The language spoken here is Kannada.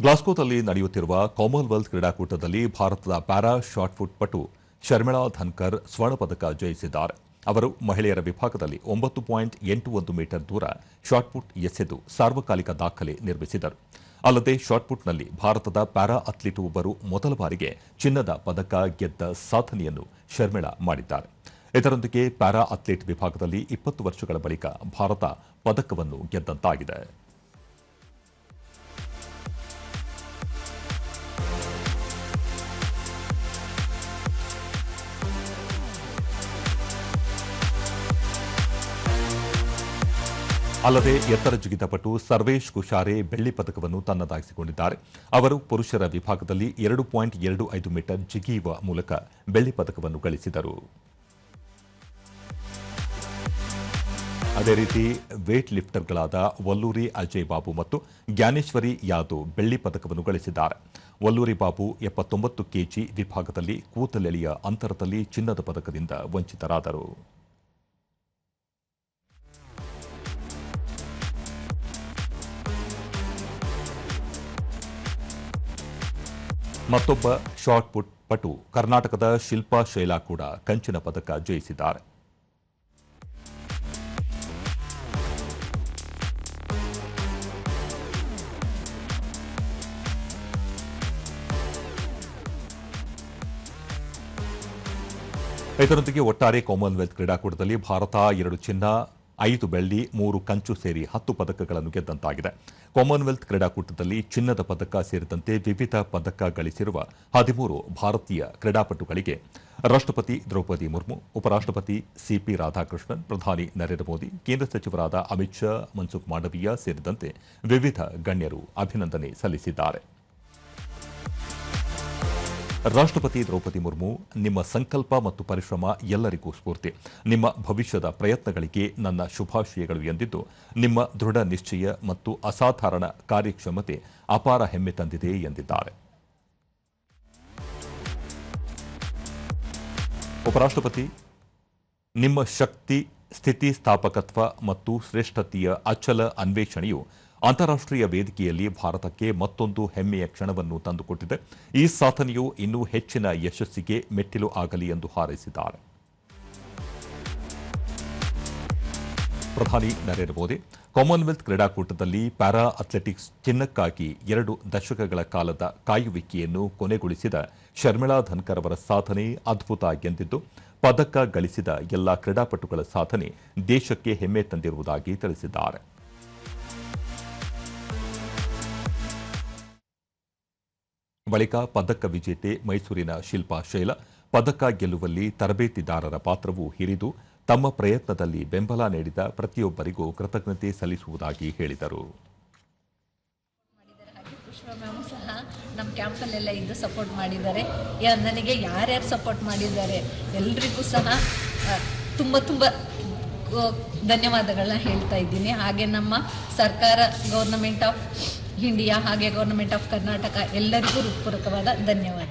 ಗ್ಲಾಸ್ಗೋದಲ್ಲಿ ನಡೆಯುತ್ತಿರುವ ಕಾಮನ್ವೆಲ್ತ್ ಕ್ರೀಡಾಕೂಟದಲ್ಲಿ ಭಾರತದ ಪ್ಯಾರಾ ಶಾಟ್ಪುಟ್ ಪಟು ಶರ್ಮಿಳಾ ಧನ್ಕರ್ ಸ್ವರ್ಣ ಪದಕ ಜಯಿಸಿದ್ದಾರೆ. ಅವರು ಮಹಿಳೆಯರ ವಿಭಾಗದಲ್ಲಿ 9.81 ಮೀಟರ್ ದೂರ ಶಾಟ್ಪುಟ್ ಎಸೆದು ಸಾರ್ವಕಾಲಿಕ ದಾಖಲೆ ನಿರ್ಮಿಸಿದರು. ಅಲ್ಲದೆ ಶಾಟ್ಪುಟ್ನಲ್ಲಿ ಭಾರತದ ಪ್ಯಾರಾ ಅಥ್ಲೀಟ್ ಒಬ್ಬರು ಮೊದಲ ಬಾರಿಗೆ ಚಿನ್ನದ ಪದಕ ಗೆದ್ದ ಸಾಧನೆಯನ್ನು ಶರ್ಮಿಳಾ ಮಾಡಿದ್ದಾರೆ. ಇದರೊಂದಿಗೆ ಪ್ಯಾರಾ ಅಥ್ಲೀಟ್ ವಿಭಾಗದಲ್ಲಿ 20 ವರ್ಷಗಳ ಬಳಿಕ ಭಾರತ ಪದಕವನ್ನು ಗೆದ್ದಂತಾಗಿದೆ. ಅಲ್ಲದೆ ಎತ್ತರ ಜಿಗಿತಪಟು ಸರ್ವೇಶ್ ಕುಶಾರೆ ಬೆಳ್ಳಿ ಪದಕವನ್ನು ತನ್ನದಾಗಿಸಿಕೊಂಡಿದ್ದಾರೆ. ಅವರು ಪುರುಷರ ವಿಭಾಗದಲ್ಲಿ 2.25 ಮೀಟರ್ ಜಿಗಿಯುವ ಮೂಲಕ ಬೆಳ್ಳಿ ಪದಕವನ್ನು ಗಳಿಸಿದರು. ಅದೇ ರೀತಿ ವೇಟ್ ಲಿಫ್ಟರ್ಗಳಾದ ವಲ್ಲೂರಿ ಅಜಯ್ ಬಾಬು ಮತ್ತು ಜ್ಞಾನೇಶ್ವರಿ ಯಾದವ್ ಬೆಳ್ಳಿ ಪದಕವನ್ನು ಗಳಿಸಿದ್ದಾರೆ. ವಲ್ಲೂರಿ ಬಾಬು 79 ಕೆಜಿ ವಿಭಾಗದಲ್ಲಿ ಕೂತಲೆಳೆಯ ಅಂತರದಲ್ಲಿ ಚಿನ್ನದ ಪದಕದಿಂದ ವಂಚಿತರಾದರು. ಮತ್ತೊಬ್ಬ ಶಾಟ್ ಪುಟ್ ಪಟು ಕರ್ನಾಟಕದ ಶಿಲ್ಪಾ ಶೈಲಾ ಕೂಡ ಕಂಚಿನ ಪದಕ ಜಯಿಸಿದ್ದಾರೆ. ಇದರೊಂದಿಗೆ ಒಟ್ಟಾರೆ ಕಾಮನ್ವೆಲ್ತ್ ಕ್ರೀಡಾಕೂಟದಲ್ಲಿ ಭಾರತ 2 ಚಿನ್ನ, 5 ಬೆಳ್ಳಿ, 3 ಕಂಚು ಸೇರಿ 10 ಪದಕಗಳನ್ನು ಗೆದ್ದಂತಾಗಿದೆ. ಕಾಮನ್ವೆಲ್ತ್ ಕ್ರೀಡಾಕೂಟದಲ್ಲಿ ಚಿನ್ನದ ಪದಕ ಸೇರಿದಂತೆ ವಿವಿಧ ಪದಕ ಗಳಿಸಿರುವ 13 ಭಾರತೀಯ ಕ್ರೀಡಾಪಟುಗಳಿಗೆ ರಾಷ್ಟ್ರಪತಿ ದ್ರೌಪದಿ ಮುರ್ಮು, ಉಪರಾಷ್ಟ್ರಪತಿ ಸಿಪಿ ರಾಧಾಕೃಷ್ಣನ್, ಪ್ರಧಾನಿ ನರೇಂದ್ರ ಮೋದಿ, ಕೇಂದ್ರ ಸಚಿವರಾದ ಅಮಿತ್ ಶಾ, ಮನ್ಸುಖ್ ಮಾಂಡವೀಯ ಸೇರಿದಂತೆ ವಿವಿಧ ಗಣ್ಯರು ಅಭಿನಂದನೆ ಸಲ್ಲಿಸಿದ್ದಾರೆ. ರಾಷ್ಟ್ರಪತಿ ದ್ರೌಪದಿ ಮುರ್ಮು, ನಿಮ್ಮ ಸಂಕಲ್ಪ ಮತ್ತು ಪರಿಶ್ರಮ ಎಲ್ಲರಿಗೂ ಸ್ಫೂರ್ತಿ. ನಿಮ್ಮ ಭವಿಷ್ಯದ ಪ್ರಯತ್ನಗಳಿಗೆ ನನ್ನ ಶುಭಾಶಯಗಳು ಎಂದಿದ್ದು, ನಿಮ್ಮ ದೃಢ ನಿಶ್ಚಯ ಮತ್ತು ಅಸಾಧಾರಣ ಕಾರ್ಯಕ್ಷಮತೆ ಅಪಾರ ಹೆಮ್ಮೆ ತಂದಿದೆ ಎಂದಿದ್ದಾರೆ. ಉಪರಾಷ್ಟ್ರಪತಿ, ನಿಮ್ಮ ಶಕ್ತಿ, ಸ್ಥಿತಿಸ್ಥಾಪಕತ್ವ ಮತ್ತು ಶ್ರೇಷ್ಠತೆಯ ಅಚಲ ಅನ್ವೇಷಣೆಯು ಅಂತಾರಾಷ್ಟ್ರೀಯ ವೇದಿಕೆಯಲ್ಲಿ ಭಾರತಕ್ಕೆ ಮತ್ತೊಂದು ಹೆಮ್ಮೆಯ ಕ್ಷಣವನ್ನು ತಂದುಕೊಟ್ಟಿದೆ. ಈ ಸಾಧನೆಯು ಇನ್ನೂ ಹೆಚ್ಚಿನ ಯಶಸ್ಸಿಗೆ ಮೆಟ್ಟಿಲು ಆಗಲಿ ಎಂದು ಹಾರೈಸಿದ್ದಾರೆ. ಪ್ರಧಾನಿ ನರೇಂದ್ರ ಮೋದಿ, ಕಾಮನ್ವೆಲ್ತ್ ಕ್ರೀಡಾಕೂಟದಲ್ಲಿ ಪ್ಯಾರಾ ಅಥ್ಲೆಟಿಕ್ಸ್ ಚಿನ್ನಕ್ಕಾಗಿ 2 ದಶಕಗಳ ಕಾಲದ ಕಾಯುವಿಕೆಯನ್ನು ಕೊನೆಗೊಳಿಸಿದ ಶರ್ಮಿಳಾ ಧನ್ಕರ್ ಅವರ ಸಾಧನೆ ಅದ್ಭುತ ಎಂದಿದ್ದು, ಪದಕ ಗಳಿಸಿದ ಎಲ್ಲಾ ಕ್ರೀಡಾಪಟುಗಳ ಸಾಧನೆ ದೇಶಕ್ಕೆ ಹೆಮ್ಮೆ ತಂದಿರುವುದಾಗಿ ತಿಳಿಸಿದ್ದಾರೆ. ಬಳಿಕ ಪದಕ ವಿಜೇತೆ ಮೈಸೂರಿನ ಶಿಲ್ಪಾ ಶೈಲಾ, ಪದಕ ಗೆಲ್ಲುವಲ್ಲಿ ತರಬೇತಿದಾರರ ಪಾತ್ರವೂ ಹಿರಿದು ತಮ್ಮ ಪ್ರಯತ್ನದಲ್ಲಿ ಬೆಂಬಲ ನೀಡಿದ ಪ್ರತಿಯೊಬ್ಬರಿಗೂ ಕೃತಜ್ಞತೆ ಸಲ್ಲಿಸುವುದಾಗಿ ಹೇಳಿದರು. ಸಹ ನಮ್ಮ ಕ್ಯಾಂಪಲ್ಲೆಲ್ಲ ಇದ್ದು ಸಪೋರ್ಟ್ ಮಾಡಿದ್ದಾರೆ. ನನಗೆ ಯಾರ್ಯಾರು ಸಪೋರ್ಟ್ ಮಾಡಿದ್ದಾರೆ ಎಲ್ರಿಗೂ ಸಹ ತುಂಬ ಧನ್ಯವಾದಗಳನ್ನ ಹೇಳ್ತಾ ಇದ್ದೀನಿ. ಹಾಗೆ ನಮ್ಮ ಸರ್ಕಾರ, ಗೌರ್ನಮೆಂಟ್ ಆಫ್ ಇಂಡಿಯಾ ಹಾಗೆ ಗೌರ್ನಮೆಂಟ್ ಆಫ್ ಕರ್ನಾಟಕ ಎಲ್ಲರಿಗೂ ಹೃತ್ಪೂರ್ವಕವಾದ ಧನ್ಯವಾದ.